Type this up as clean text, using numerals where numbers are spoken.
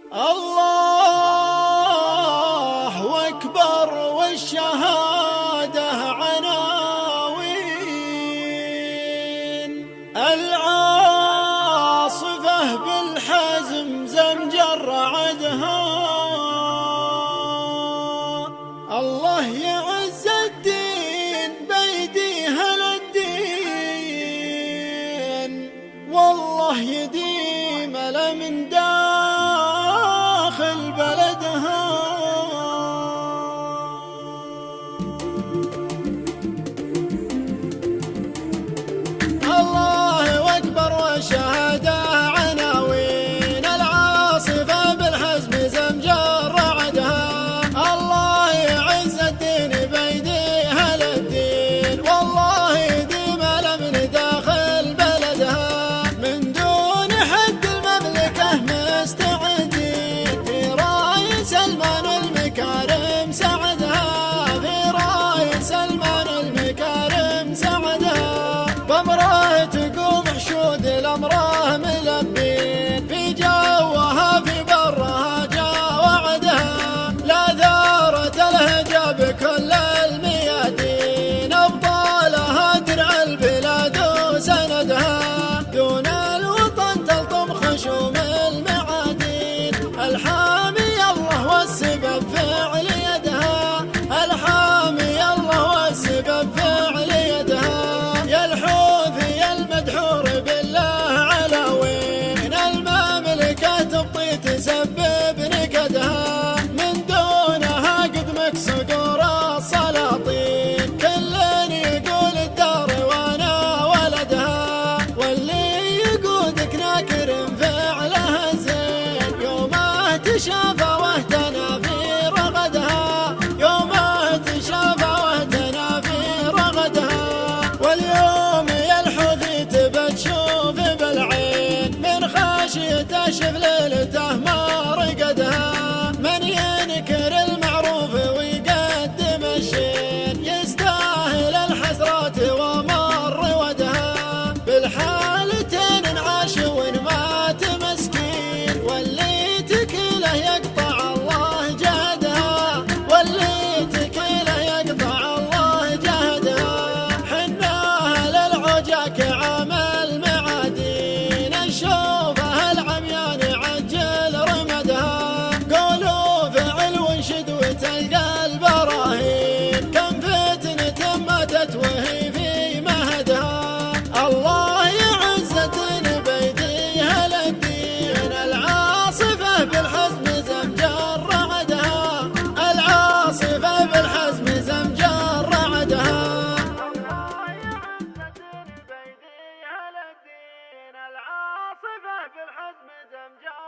الله أكبر والشهادة عناوين، العاصفة بالحزم زمجر عدها. الله يعز الدين بيديها للدين، والله يديم من داخل بلدها. الله أكبر والشهادة عناوين، العاصفة بالحزم زمجر عدها. الله يعز الدين بيديها للدين، والله يديم من داخل بلدها. من دون حد المملكة مستعدين، في راية سلمان المكارم سعدها، في راية سلمان المكارم سعدها. بأمره تقوم حشود الأمره ملبين، في جوها في برها جا وعدها. لا ثارت الهجا بكل الميادين، أبطالها درع البلاد وسندها. دون الوطن تلطم خشوم المعادين، الحامي الله والسبب فعل يدها، الحامي الله والسبب فعل يدها. يا الحوثي يا المدحور بالله على وين، المملكة تبطي تسبب نكدها. من دونها قد مكسور السلاطين، كل يقول الدار وانا ولدها. واللي يقودك ناكر فعله زين، يومه تشافى واهتنى في رغدها، يومه تشافى واهتنى في رغدها. واليوم يا الحوثي تبى تشوف بالعين، من خشيته شف ليلته ما رقدها. من ينكر المعروف ويقدم الشين، يستاهل الحسرات ومر ودها. بالحالتين انعاش وانمات مسكين، واللي تكيله يقطع الله جهدها، واللي تكيله يقطع الله جهدها. حناها للعجاك عمل معادين، الشوفه العميان عجل رمدها. قولوا فعل وانشد وتلقى البراهين، كم فتنة ماتت وهي في مهدها. الله يعز الدين بيديها للدين، العاصفة بالحزم زمجر عدها، العاصفة بالحزم زمجر عدها. الله يعز الدين بيديها للدين، العاصفة بالحزم زمجر